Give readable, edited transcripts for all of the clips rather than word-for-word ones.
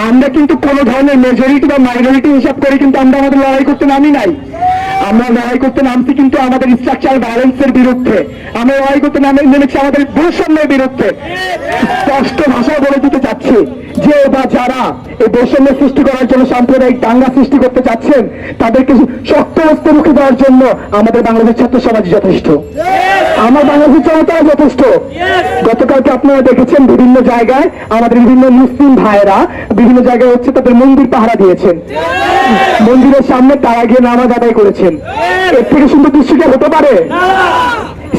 আমরা কিন্তু কোনো ধরনের মেজরিটি বা মাইনরিটি হিসাব করে কিন্তু আমরা আমাদের লড়াই করতে নামি নাই। আমরা লড়াই করতে নামছি কিন্তু আমাদের স্ট্রাকচার ভায়োলেন্সের বিরুদ্ধে। আমরা লড়াই করতে নেমেছি আমাদের বৈষম্যের বিরুদ্ধে। স্পষ্ট ভাষায় বলে দিতে চাচ্ছি যে বা যারা এই বৈষম্য সৃষ্টি করার জন্য সাম্প্রদায়িক দাঙ্গা সৃষ্টি করতে চাচ্ছেন তাদেরকে শক্ত হস্তে রুখে দেওয়ার জন্য আমাদের বাংলাদেশ ছাত্র সমাজ যথেষ্ট, আমার বাংলাদেশের জনতা যথেষ্ট। গতকালকে আপনারা দেখেছেন বিভিন্ন জায়গায় আমাদের বিভিন্ন মুসলিম ভাইয়েরা বিভিন্ন জায়গায় হচ্ছে তাদের মন্দির পাহারা দিয়েছেন, মন্দিরের সামনে তারা গিয়ে নামাজ আদায় করেছেন। এর থেকে সুন্দর দৃশ্যটা হতে পারে?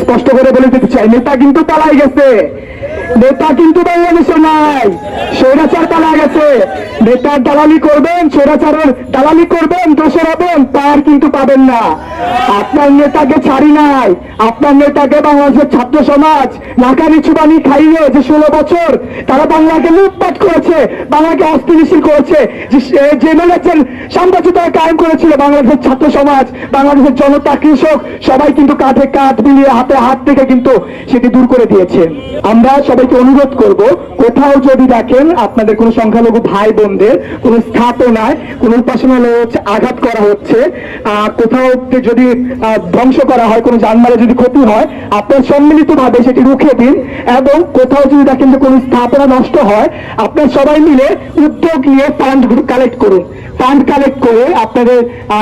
স্পষ্ট করে বলে দিতে চাই, নেতা কিন্তু পালাই গেছে, নেতা কিন্তু বাংলাদেশে নাই, স্বৈরাচার পালা গেছে। নেতার দালালি করবেন, স্বৈরাচারের দালালি করবেন, দোষর হবেন, তার কিন্তু পাবেন না। আপনার নেতাকে ছাড়ি নাই, আপনার নেতাকে বাংলাদেশের ছাত্র সমাজ নাকানি চুবানি খাইয়ে যে 16 বছর তারা বাংলাকে লুটপাট করেছে, বাংলাকে অস্থিতিশীল করেছে, যে মেলেছেন সাম্রাজ্যতা কায়েম করেছিল বাংলাদেশের ছাত্র সমাজ, বাংলাদেশের জনতা, কৃষক সবাই কিন্তু কাঁধে কাঁধ মিলিয়ে হাতে হাত থেকে কিন্তু সেটি দূর করে দিয়েছে। আমরা সবাইকে অনুরোধ করব, কোথাও যদি দেখেন আপনাদের কোনো সংখ্যালঘু ভাই বোনদের কোনো স্থাপনায় কোনো উপাসনালয়ে আঘাত করা হচ্ছে, কোথাও যদি ধ্বংস করা হয়, কোনো জানমালের যদি ক্ষতি হয়, আপনার সম্মিলিতভাবে সেটি রুখে দিন। এবং কোথাও যদি দেখেন যে কোনো স্থাপনা নষ্ট হয়, আপনার সবাই মিলে উদ্যোগ নিয়ে ফান্ড কালেক্ট করুন। ফান্ড কালেক্ট করে আপনাদের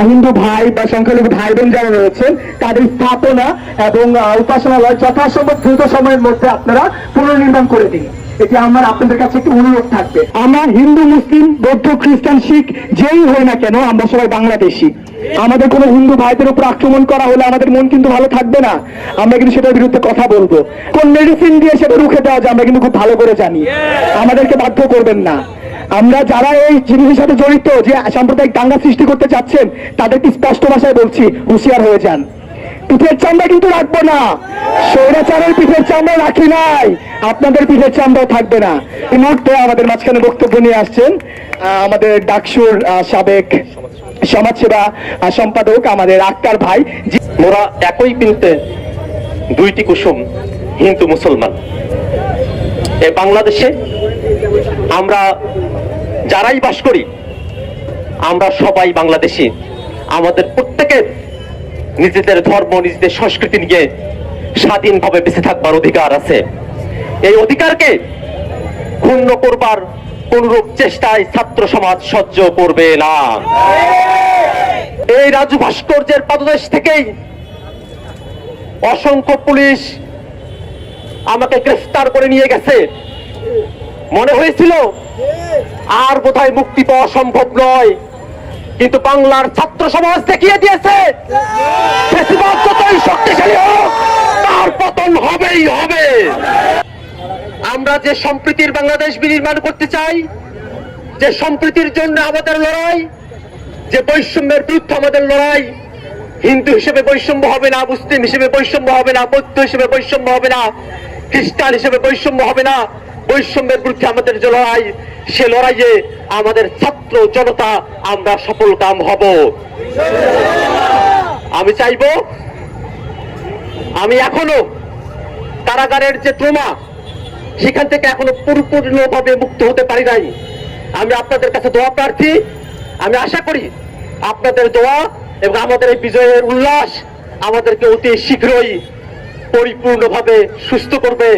হিন্দু ভাই বা সংখ্যালঘু ভাই বোন যারা রয়েছেন তাদের স্থাপনা এবং উপাসনালয় যথাসম্ভব দ্রুত সময়ের মধ্যে আপনারা পুনর্নির্মাণ করে দিন। এটি আমার আপনাদের কাছে একটি অনুরোধ থাকবে। আমরা হিন্দু, মুসলিম, বৌদ্ধ, খ্রিস্টান, শিখ যেই হই না কেন আমরা সবাই বাংলাদেশি। আমাদের কোনো হিন্দু ভাইদের উপর আক্রমণ করা হলে আমাদের মন কিন্তু ভালো থাকবে না, আমরা কিন্তু সেটার বিরুদ্ধে কথা বলবো। কোন মেডিসিন দিয়ে সেটা রুখে দেওয়া যায় আমরা কিন্তু খুব ভালো করে জানি, আমাদেরকে বাধ্য করবেন না। আমরা যারা এই জিনিসের সাথে জড়িত, যে সাম্প্রদায়িক দাঙ্গা সৃষ্টি করতে চাচ্ছেন, তাদেরকে স্পষ্ট ভাষায় বলছি, হুঁশিয়ার হয়ে যান। পিঠের চামড়া কিন্তু রাখবো না, স্বৈরাচারের পিঠের চামড়া রাখি নাই, আপনাদের পিঠের চামড়াও থাকবে না। এই মুহূর্তে আমাদের মাঝখানে বক্তব্য নিয়ে আসছেন আমাদের ডাকসুর সাবেক সমাজসেবা সম্পাদক আমাদের আক্তার ভাই। মোরা একই পিনতে দুইটি কুসুম, হিন্দু মুসলমান। এই বাংলাদেশে আমরা যারাই বাস করি আমরা সবাই বাংলাদেশি। আমাদের প্রত্যেকের নিজেদের ধর্ম, নিজেদের সংস্কৃতি নিয়ে স্বাধীনভাবে বেঁচে থাকবার অধিকার আছে। এই অধিকারকে ক্ষুণ্ণ করবার কোনরূপ চেষ্টায় ছাত্র সমাজ সহ্য করবে না। এই রাজু ভাস্কর্যের পাদদেশ থেকেই অসংখ্য পুলিশ আমাকে গ্রেফতার করে নিয়ে গেছে। মনে হয়েছিল আর বোধহয় মুক্তি পাওয়া সম্ভব নয়, কিন্তু বাংলার ছাত্র সমাজ দেখিয়ে দিয়েছে ফ্যাসিবাদ যতই শক্তিশালী হোক তার পতন হবেই হবে। আমরা যে সম্প্রীতির বাংলাদেশ বিনির্মাণ করতে চাই, যে সম্প্রীতির জন্য আমাদের লড়াই, যে বৈষম্যের বিরুদ্ধে আমাদের লড়াই, হিন্দু হিসেবে বৈষম্য হবে না, মুসলিম হিসেবে বৈষম্য হবে না, বৌদ্ধ হিসেবে বৈষম্য হবে না, খ্রিস্টান হিসেবে বৈষম্য হবে না, বৈষম্যের বিরুদ্ধে আমাদের যে লড়াই, সে লড়াইয়ে আমাদের ছাত্র জনতা আমরা সফল কাম হব। আমি চাইব, আমি এখনো কারাগারের যে ট্রমা সেখান থেকে এখনো পরিপূর্ণভাবে মুক্ত হতে পারি নাই। আমি আপনাদের কাছে দোয়া প্রার্থী। আমি আশা করি আপনাদের দোয়া এবং আমাদের এই বিজয়ের উল্লাস আমাদেরকে অতি শীঘ্রই পরিপূর্ণভাবে সুস্থ করবে।